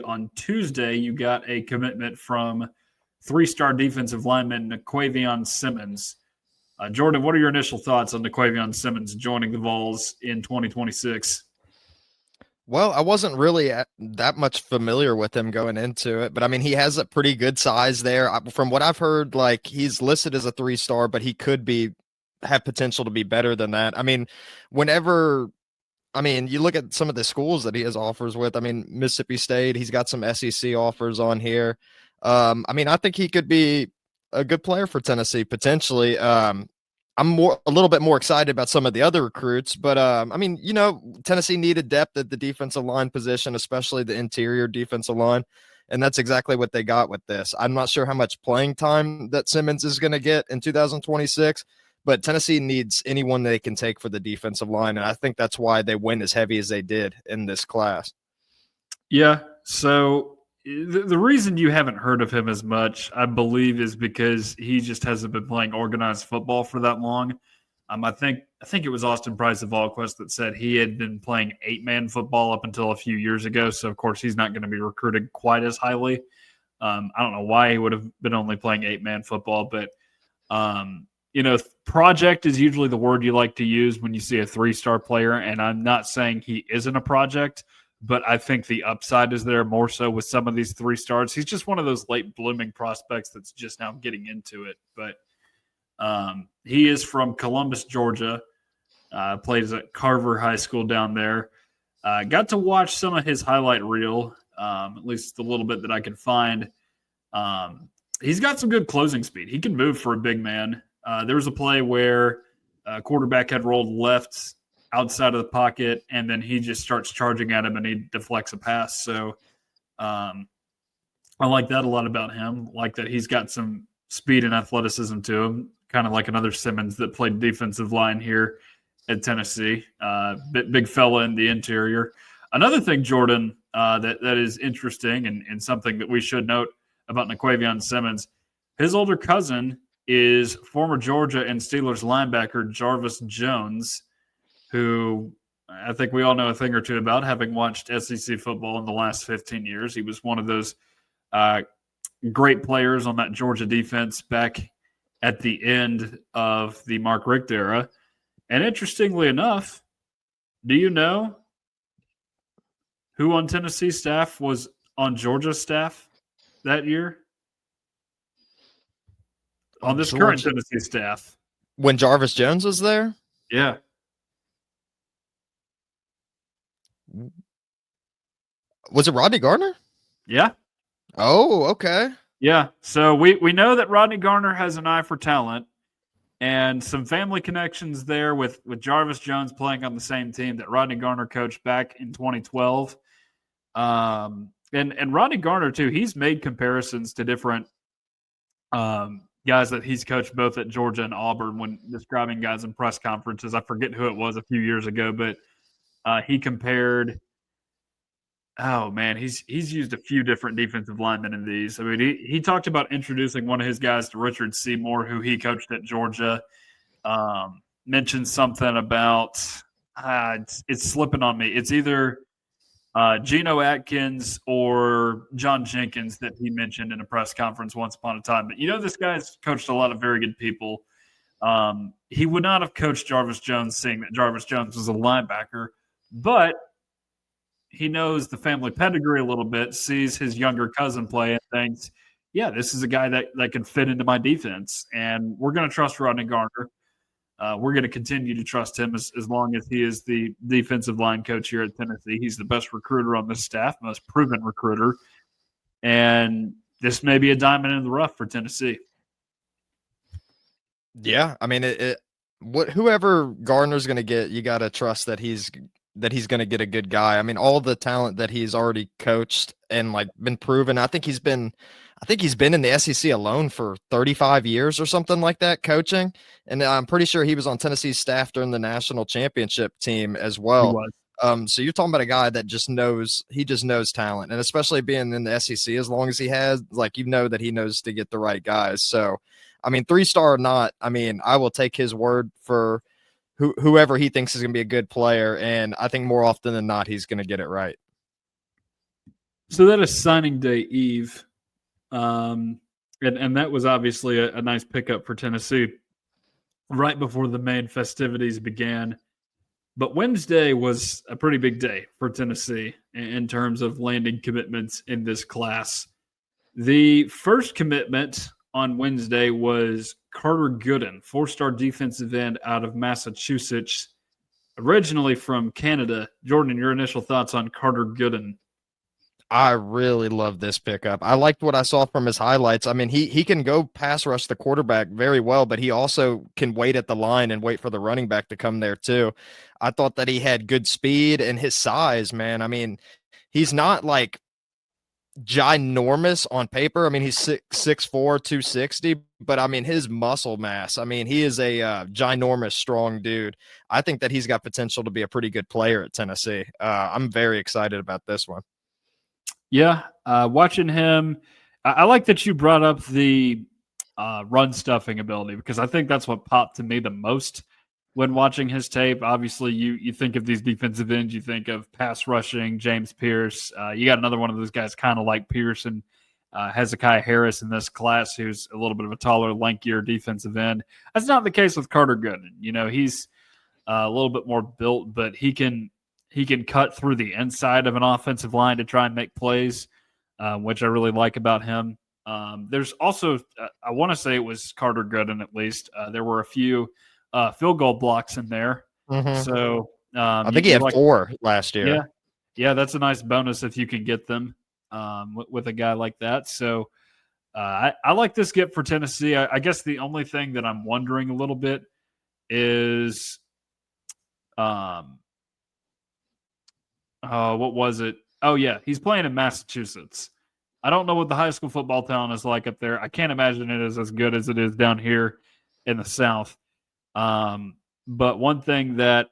on Tuesday, you got a commitment from three-star defensive lineman Naquavion Simmons. Jordan, what are your initial thoughts on Naquavion Simmons joining the Vols in 2026? Well, I wasn't really that much familiar with him going into it, but I mean, he has a pretty good size there. From what I've heard, like he's listed as a 3-star, but he could have potential to be better than that. I mean, you look at some of the schools that he has offers with. I mean, Mississippi State, he's got some SEC offers on here. I think he could be a good player for Tennessee potentially. I'm a little bit more excited about some of the other recruits, but Tennessee needed depth at the defensive line position, especially the interior defensive line, and that's exactly what they got with this. I'm not sure how much playing time that Simmons is going to get in 2026, but Tennessee needs anyone they can take for the defensive line, and I think that's why they went as heavy as they did in this class. Yeah, so the reason you haven't heard of him as much, I believe, is because he just hasn't been playing organized football for that long. I think it was Austin Price of VolQuest that said he had been playing 8-man football up until a few years ago. So, of course, he's not going to be recruited quite as highly. I don't know why he would have been only playing 8-man football, but, project is usually the word you like to use when you see a 3-star player. And I'm not saying he isn't a project, but I think the upside is there more so with some of these 3-stars. He's just one of those late blooming prospects that's just now getting into it. But he is from Columbus, Georgia, plays at Carver High School down there. Got to watch some of his highlight reel, at least a little bit that I could find. He's got some good closing speed. He can move for a big man. There was a play where a quarterback had rolled left outside of the pocket, and then he just starts charging at him and he deflects a pass. So I like that a lot about him. Like that he's got some speed and athleticism to him, kind of like another Simmons that played defensive line here at Tennessee. Big fella in the interior. Another thing, Jordan, that is interesting and something that we should note about Naquavion Simmons, his older cousin is former Georgia and Steelers linebacker Jarvis Jones, who I think we all know a thing or two about, having watched SEC football in the last 15 years. He was one of those great players on that Georgia defense back at the end of the Mark Richt era. And interestingly enough, do you know who on Tennessee staff was on Georgia's staff that year? On this current Tennessee staff. When Jarvis Jones was there? Yeah. Was it Rodney Garner? Yeah. Oh, okay. Yeah. So we know that Rodney Garner has an eye for talent and some family connections there with Jarvis Jones playing on the same team that Rodney Garner coached back in 2012. And Rodney Garner, too, he's made comparisons to different guys that he's coached both at Georgia and Auburn when describing guys in press conferences. I forget who it was a few years ago, but he compared – oh, man, he's used a few different defensive linemen in these. I mean, he talked about introducing one of his guys to Richard Seymour, who he coached at Georgia. Mentioned something about it's slipping on me. It's either Geno Atkins or John Jenkins that he mentioned in a press conference once upon a time. But, this guy's coached a lot of very good people. He would not have coached Jarvis Jones seeing that Jarvis Jones was a linebacker, but he knows the family pedigree a little bit, sees his younger cousin play and thinks, yeah, this is a guy that can fit into my defense. And we're going to trust Rodney Garner. We're going to continue to trust him as long as he is the defensive line coach here at Tennessee. He's the best recruiter on this staff, most proven recruiter. And this may be a diamond in the rough for Tennessee. Yeah, I mean, whoever Gardner's going to get, you got to trust that he's going to get a good guy. I mean, all the talent that he's already coached and been proven. I think he's been in the SEC alone for 35 years or something like that coaching. And I'm pretty sure he was on Tennessee's staff during the national championship team as well. So you're talking about a guy that just knows talent, and especially being in the SEC as long as he has, that he knows to get the right guys. So, I mean, 3-star or not, I mean, I will take his word for whoever he thinks is going to be a good player. And I think more often than not, he's going to get it right. So that is signing day eve. And that was obviously a nice pickup for Tennessee right before the main festivities began. But Wednesday was a pretty big day for Tennessee in terms of landing commitments in this class. The first commitment on Wednesday was Carter Gooden, four-star defensive end out of Massachusetts, originally from Canada. Jordan, your initial thoughts on Carter Gooden? I really love this pickup. I liked what I saw from his highlights. I mean, he can go pass rush the quarterback very well, but he also can wait at the line and wait for the running back to come there too. I thought that he had good speed and his size, man. I mean, he's not like ginormous on paper. I mean, he's 6'4", 260, but I mean, his muscle mass. I mean, he is a ginormous, strong dude. I think that he's got potential to be a pretty good player at Tennessee. I'm very excited about this one. Yeah, watching him, I like that you brought up the run stuffing ability because I think that's what popped to me the most when watching his tape. Obviously, you think of these defensive ends, you think of pass rushing, James Pierce. You got another one of those guys kind of like Pierce and Hezekiah Harris in this class, who's a little bit of a taller, lankier defensive end. That's not the case with Carter Gooden. You know, he's a little bit more built, but he can cut through the inside of an offensive line to try and make plays, which I really like about him. There's also, I want to say it was Carter Gooden at least. There were a few field goal blocks in there. Mm-hmm. So I think he had 4 last year. Yeah. Yeah, that's a nice bonus if you can get them with a guy like that. So I like this get for Tennessee. I guess the only thing that I'm wondering a little bit is what was it? Oh, yeah. He's playing in Massachusetts. I don't know what the high school football talent is like up there. I can't imagine it is as good as it is down here in the South. But one thing that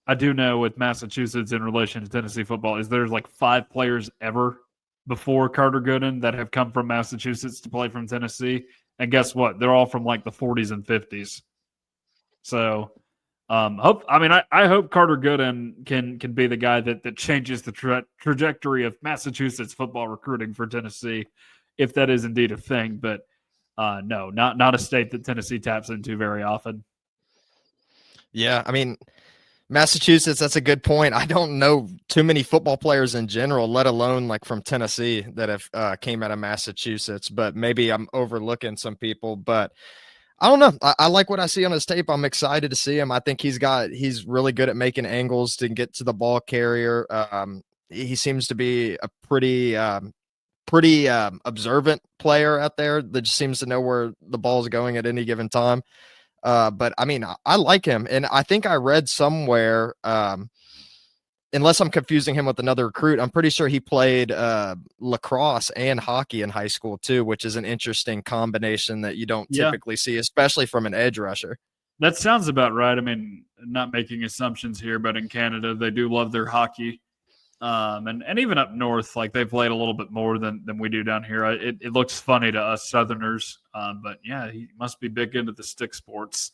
I do know with Massachusetts in relation to Tennessee football is there's like 5 players ever before Carter Gooden that have come from Massachusetts to play from Tennessee. And guess what? They're all from like the 40s and 50s. So I hope Carter Gooden can be the guy that changes the trajectory of Massachusetts football recruiting for Tennessee, if that is indeed a thing. But no, not a state that Tennessee taps into very often. Yeah, I mean, Massachusetts, that's a good point. I don't know too many football players in general, let alone like from Tennessee that have came out of Massachusetts, but maybe I'm overlooking some people. But I don't know. I like what I see on his tape. I'm excited to see him. I think he's really good at making angles to get to the ball carrier. He seems to be a pretty observant player out there that just seems to know where the ball is going at any given time. But I mean, I like him. And I think I read somewhere, unless I'm confusing him with another recruit, I'm pretty sure he played lacrosse and hockey in high school too, which is an interesting combination that you don't typically see, especially from an edge rusher. That sounds about right. I mean, not making assumptions here, but in Canada, they do love their hockey. And even up north, like they played a little bit more than we do down here. It looks funny to us Southerners, but yeah, he must be big into the stick sports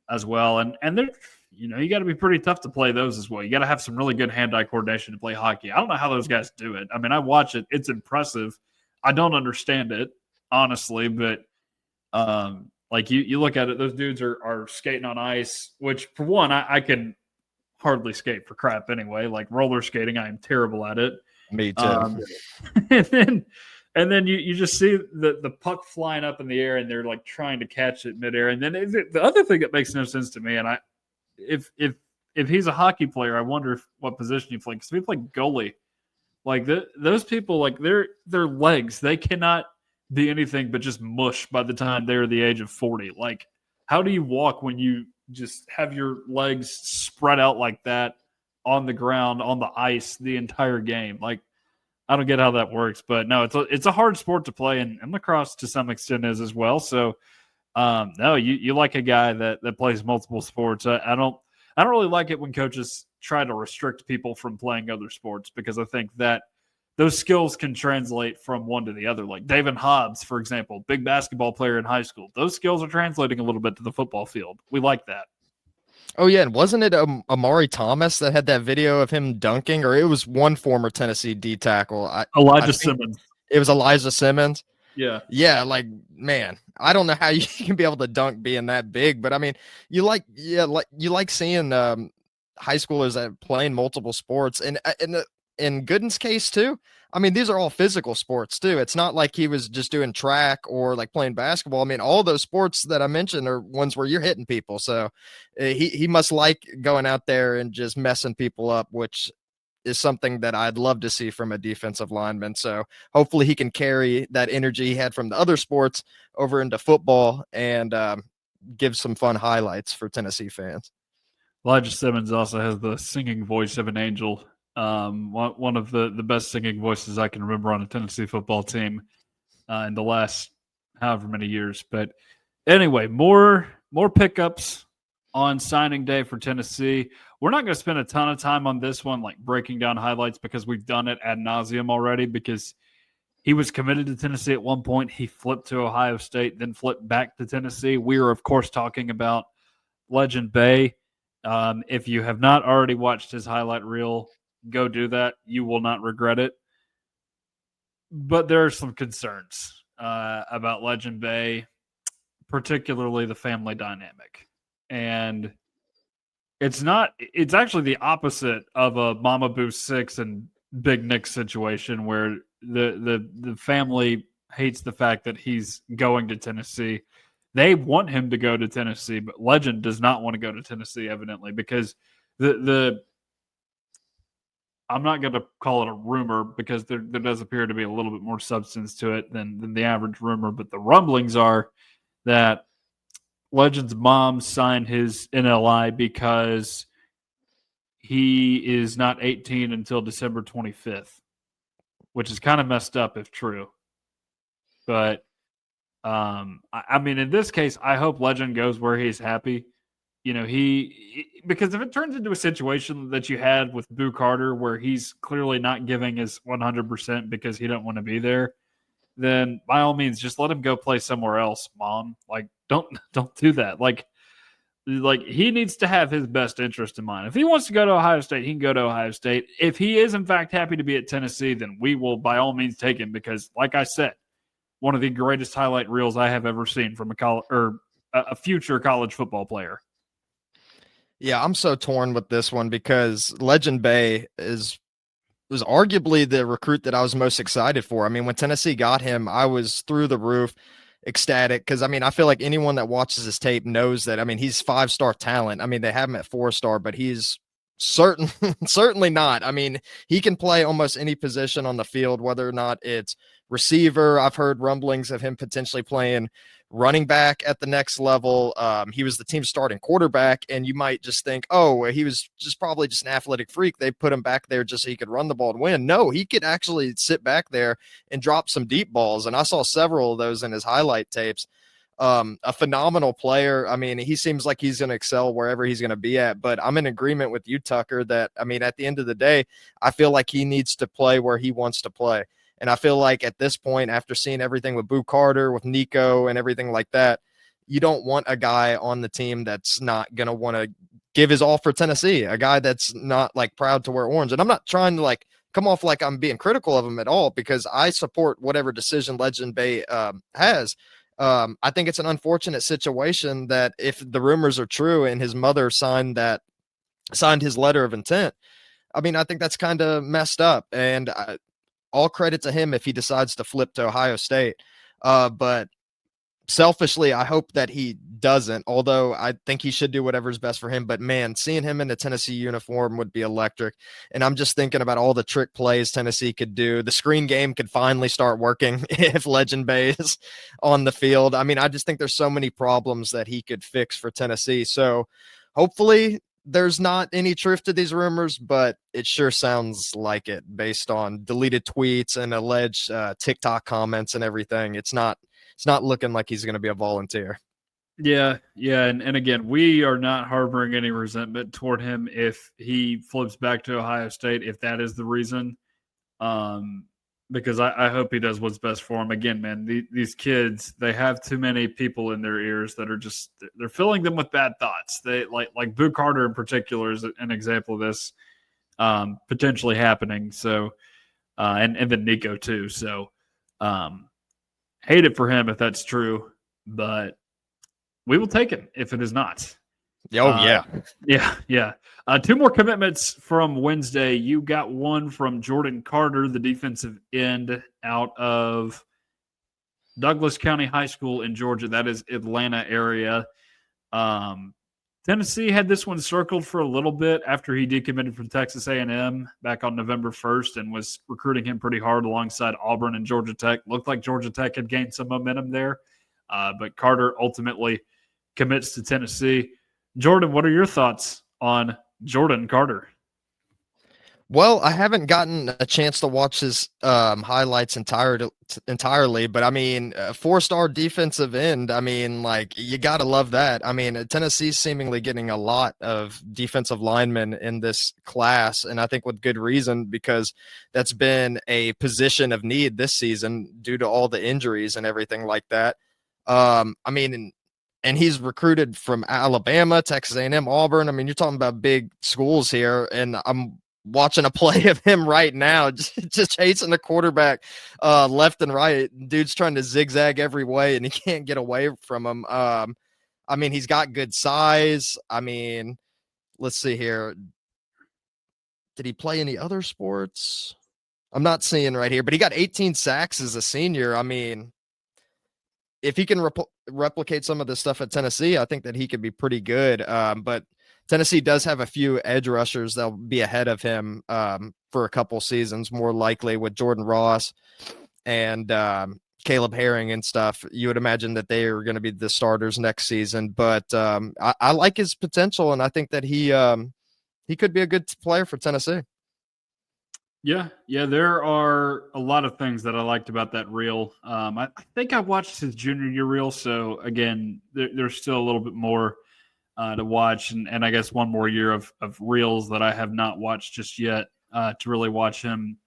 as well. And they're, you got to be pretty tough to play those as well. You got to have some really good hand-eye coordination to play hockey. I don't know how those guys do it. I mean, I watch it; it's impressive. I don't understand it honestly, but like you look at it, those dudes are skating on ice. Which, for one, I can hardly skate for crap anyway. Like roller skating, I am terrible at it. Me too. And then you just see the puck flying up in the air, and they're like trying to catch it midair. And then the other thing that makes no sense to me, and if he's a hockey player, I wonder what position he plays. Because if he played goalie, like those people, like their legs, they cannot be anything but just mush by the time they're the age of 40. Like, how do you walk when you just have your legs spread out like that on the ground, on the ice, the entire game? Like, I don't get how that works, but no, it's a hard sport to play, and lacrosse to some extent is as well. So, no, you like a guy that plays multiple sports. I don't really like it when coaches try to restrict people from playing other sports, because I think that those skills can translate from one to the other. Like David Hobbs, for example, big basketball player in high school. Those skills are translating a little bit to the football field. We like that. Oh yeah, and wasn't it Amari Thomas that had that video of him dunking, or it was one former Tennessee D tackle? I Elijah think Simmons. it was Elijah Simmons. Yeah. Yeah, like man, I don't know how you can be able to dunk being that big, but I mean, you like seeing high schoolers that playing multiple sports, and in Gooden's case too. I mean, these are all physical sports too. It's not like he was just doing track or like playing basketball. I mean, all those sports that I mentioned are ones where you're hitting people. So he must like going out there and just messing people up, which is something that I'd love to see from a defensive lineman. So hopefully he can carry that energy he had from the other sports over into football and give some fun highlights for Tennessee fans. Elijah Simmons also has the singing voice of an angel. One of the best singing voices I can remember on a Tennessee football team in the last however many years. But anyway, more pickups on signing day for Tennessee. We're not going to spend a ton of time on this one, like breaking down highlights, because we've done it ad nauseum already. Because he was committed to Tennessee at one point, he flipped to Ohio State, then flipped back to Tennessee. We are, of course, talking about Legend Bay. If you have not already watched his highlight reel, go do that. You will not regret it. But there are some concerns about Legend Bay, particularly the family dynamic. And it's actually the opposite of a Mama Boo 6 and Big Nick situation where the family hates the fact that he's going to Tennessee. They want him to go to Tennessee, but Legend does not want to go to Tennessee, evidently, because the I'm not going to call it a rumor because there does appear to be a little bit more substance to it than the average rumor, but the rumblings are that Legend's mom signed his NLI because he is not 18 until December 25th, which is kind of messed up if true. But I mean, in this case, I hope Legend goes where he's happy. You know, because if it turns into a situation that you had with Boo Carter, where he's clearly not giving his 100% because he don't want to be there, then by all means, just let him go play somewhere else, Mom. Like, don't do that. Like he needs to have his best interest in mind. If he wants to go to Ohio State, he can go to Ohio State. If he is in fact happy to be at Tennessee, then we will by all means take him because, like I said, one of the greatest highlight reels I have ever seen from a future college football player. Yeah, I'm so torn with this one because Legend Bay was arguably the recruit that I was most excited for. I mean, when Tennessee got him, I was through the roof, ecstatic because I mean, I feel like anyone that watches his tape knows that. I mean, he's 5-star talent. I mean, they have him at 4-star, but he's certain certainly not. I mean, he can play almost any position on the field, whether or not it's receiver. I've heard rumblings of him potentially playing running back at the next level. He was the team's starting quarterback, and you might just think, oh, he was just probably just an athletic freak. They put him back there just so he could run the ball and win. No, he could actually sit back there and drop some deep balls, and I saw several of those in his highlight tapes. A phenomenal player. I mean, he seems like he's going to excel wherever he's going to be at, but I'm in agreement with you, Tucker, that, I mean, at the end of the day, I feel like he needs to play where he wants to play. And I feel like at this point, after seeing everything with Boo Carter, with Nico and everything like that, you don't want a guy on the team that's not going to want to give his all for Tennessee, a guy that's not like proud to wear orange. And I'm not trying to like come off like I'm being critical of him at all because I support whatever decision Legend Bay has. I think it's an unfortunate situation that if the rumors are true and his mother signed his letter of intent, I mean, I think that's kind of messed up. And all credit to him if he decides to flip to Ohio State. But selfishly, I hope that he doesn't, although I think he should do whatever's best for him. But man, seeing him in the Tennessee uniform would be electric. And I'm just thinking about all the trick plays Tennessee could do. The screen game could finally start working if Legend Bay is on the field. I mean, I just think there's so many problems that he could fix for Tennessee. So hopefully there's not any truth to these rumors, but it sure sounds like it based on deleted tweets and alleged TikTok comments and everything. It's not looking like he's going to be a volunteer. Yeah, and again, we are not harboring any resentment toward him if he flips back to Ohio State, if that is the reason. Um, because I hope he does what's best for him. Again, man, these kids, they have too many people in their ears that are just they're filling them with bad thoughts. They like Boo Carter in particular is an example of this potentially happening. So and then Nico too. So hate it for him if that's true, but we will take it if it is not. Oh, yeah. Yeah. Two more commitments from Wednesday. You got one from Jordan Carter, the defensive end out of Douglas County High School in Georgia. That is Atlanta area. Tennessee had this one circled for a little bit after he decommitted from Texas A&M back on November 1st and was recruiting him pretty hard alongside Auburn and Georgia Tech. Looked like Georgia Tech had gained some momentum there, but Carter ultimately commits to Tennessee. Jordan, what are your thoughts on Jordan Carter? Well, I haven't gotten a chance to watch his highlights entirely, but I mean, a 4-star defensive end. I mean, like, you got to love that. I mean, Tennessee's seemingly getting a lot of defensive linemen in this class, and I think with good reason, because that's been a position of need this season due to all the injuries and everything like that. I mean, and he's recruited from Alabama, Texas A&M, Auburn. I mean, you're talking about big schools here, and I'm watching a play of him right now, just chasing the quarterback left and right. Dude's trying to zigzag every way, and he can't get away from him. I mean, he's got good size. I mean, let's see here. Did he play any other sports? I'm not seeing right here, but he got 18 sacks as a senior. I mean, if he can replicate some of this stuff at Tennessee, I think that he could be pretty good. But Tennessee does have a few edge rushers that'll be ahead of him for a couple seasons, more likely with Jordan Ross and Caleb Herring and stuff. You would imagine that they are going to be the starters next season. But I like his potential, and I think that he could be a good player for Tennessee. Yeah, there are a lot of things that I liked about that reel. I think I watched his junior year reel, so again, there's still a little bit more to watch, and I guess one more year of reels that I have not watched just yet to really watch him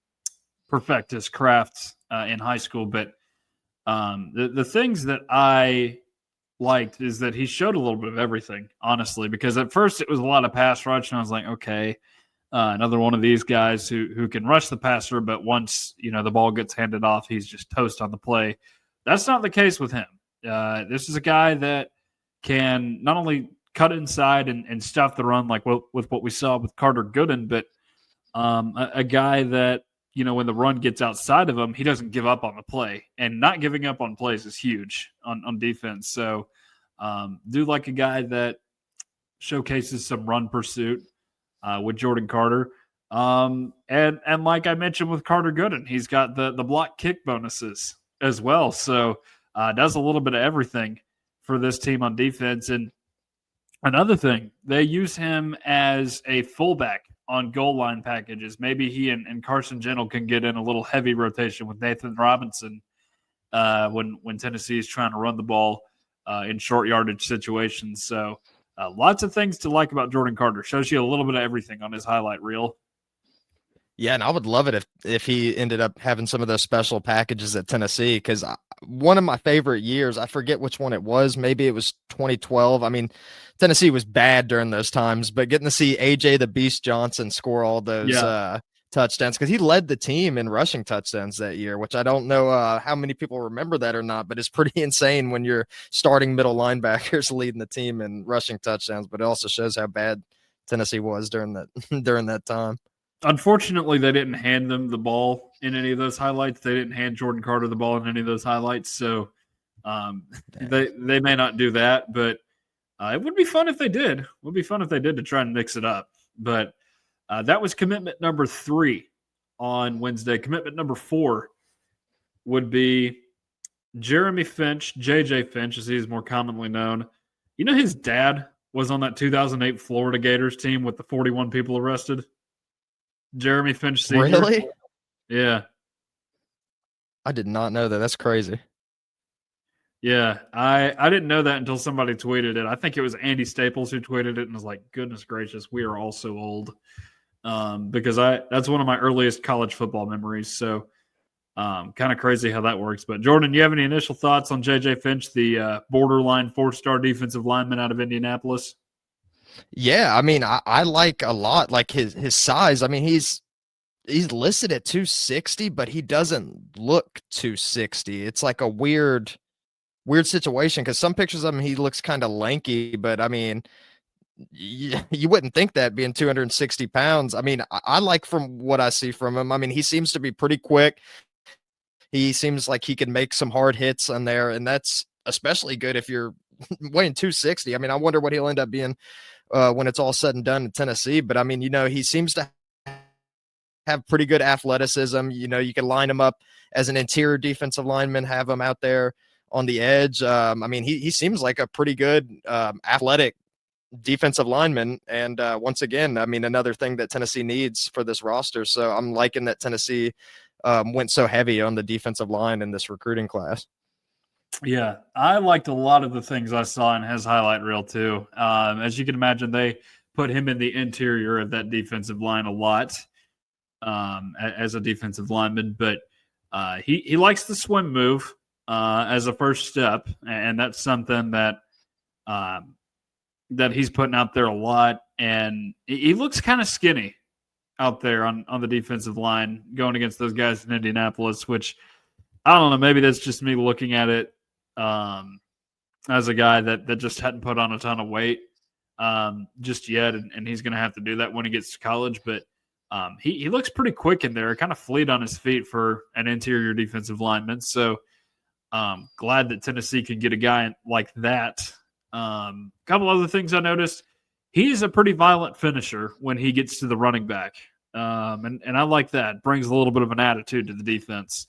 perfect his craft in high school. But the things that I liked is that he showed a little bit of everything, honestly, because at first it was a lot of pass rush, and I was like, okay, another one of these guys who can rush the passer, but once the ball gets handed off, he's just toast on the play. That's not the case with him. This is a guy that can not only cut inside and stuff the run like with what we saw with Carter Gooden, but a guy that when the run gets outside of him, he doesn't give up on the play, and not giving up on plays is huge on defense. So do like a guy that showcases some run pursuit with Jordan Carter. And like I mentioned with Carter Gooden, he's got the block kick bonuses as well. So does a little bit of everything for this team on defense. And another thing, they use him as a fullback on goal line packages. Maybe he and Carson Gentle can get in a little heavy rotation with Nathan Robinson when Tennessee is trying to run the ball in short yardage situations. So lots of things to like about Jordan Carter. Shows you a little bit of everything on his highlight reel. Yeah, and I would love it if he ended up having some of those special packages at Tennessee, because one of my favorite years, I forget which one it was, maybe it was 2012. I mean, Tennessee was bad during those times, but getting to see AJ the Beast Johnson score all those touchdowns, because he led the team in rushing touchdowns that year, which I don't know how many people remember that or not, but it's pretty insane when you're starting middle linebackers leading the team in rushing touchdowns. But it also shows how bad Tennessee was during that time. Unfortunately, they didn't hand them the ball in any of those highlights. They didn't hand Jordan Carter the ball in any of those highlights. So they may not do that, but it would be fun if they did. It would be fun if they did to try and mix it up. But that was commitment number 3 on Wednesday. Commitment number 4 would be Jeremy Finch, JJ Finch, as he's more commonly known. His dad was on that 2008 Florida Gators team with the 41 people arrested. Jeremy Finch Sr. Really? Yeah. I did not know that. That's crazy. Yeah, I didn't know that until somebody tweeted it. I think it was Andy Staples who tweeted it and was like, goodness gracious, we are all so old. Because that's one of my earliest college football memories. So Kind of crazy how that works. But Jordan, you have any initial thoughts on J.J. Finch, the borderline 4-star defensive lineman out of Indianapolis? Yeah, I mean, I like a lot like his size. I mean, he's listed at 260, but he doesn't look 260. It's like a weird situation because some pictures of him he looks kind of lanky, but I mean, you wouldn't think that being 260 pounds. I mean, I like from what I see from him. I mean, he seems to be pretty quick. He seems like he can make some hard hits on there, and that's especially good if you're weighing 260. I mean, I wonder what he'll end up being when it's all said and done in Tennessee. But I mean, he seems to have pretty good athleticism. You can line him up as an interior defensive lineman, have him out there on the edge. I mean, he seems like a pretty good athletic defensive lineman. And once again, I mean, another thing that Tennessee needs for this roster. So I'm liking that Tennessee went so heavy on the defensive line in this recruiting class. Yeah, I liked a lot of the things I saw in his highlight reel too. As you can imagine, they put him in the interior of that defensive line a lot as a defensive lineman, but he likes the swim move as a first step, and that's something that that he's putting out there a lot. And he looks kind of skinny out there on the defensive line going against those guys in Indianapolis, which I don't know. Maybe that's just me looking at it as a guy that just hadn't put on a ton of weight just yet, and he's going to have to do that when he gets to college. But he looks pretty quick in there, kind of fleet on his feet for an interior defensive lineman. So glad that Tennessee can get a guy like that. Couple other things I noticed. He's a pretty violent finisher when he gets to the running back. And I like that. Brings a little bit of an attitude to the defense.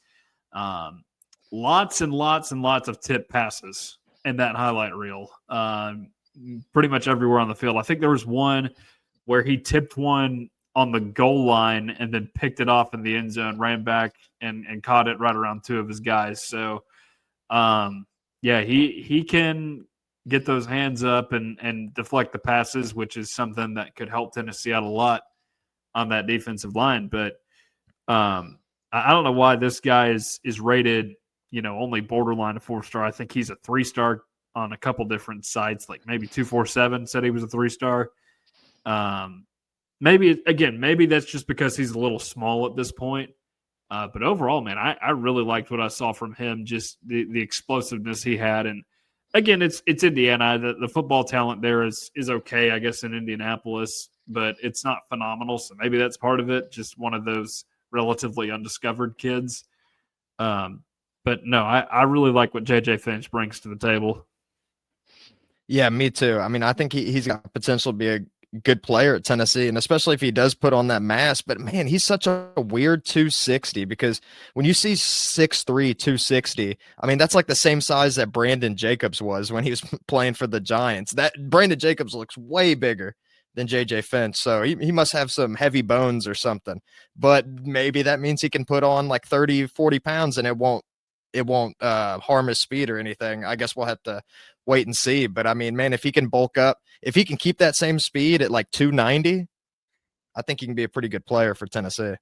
Lots and lots and lots of tip passes in that highlight reel. Pretty much everywhere on the field. I think there was one where he tipped one on the goal line and then picked it off in the end zone, ran back and caught it right around two of his guys. So, yeah, he can get those hands up and deflect the passes, which is something that could help Tennessee out a lot on that defensive line. But I don't know why this guy is rated, only borderline a 4-star. I think he's a 3-star on a couple different sites, like maybe 247 said he was a 3-star. Maybe that's just because he's a little small at this point. But overall, man, I really liked what I saw from him, just the explosiveness he had. And again, it's Indiana. The football talent there is okay, I guess, in Indianapolis, but it's not phenomenal. So maybe that's part of it, just one of those relatively undiscovered kids. But no, I really like what J.J. Finch brings to the table. Yeah, me too. I mean, I think he's got potential to be a good player at Tennessee, and especially if he does put on that mass. But man, he's such a weird 260 because when you see 6'3", 260, I mean, that's like the same size that Brandon Jacobs was when he was playing for the Giants. That Brandon Jacobs looks way bigger than JJ Finch. So he must have some heavy bones or something. But maybe that means he can put on like 30, 40 pounds and it won't harm his speed or anything. I guess we'll have to wait and see. But I mean, man, if he can bulk up, if he can keep that same speed at like 290, I think he can be a pretty good player for Tennessee.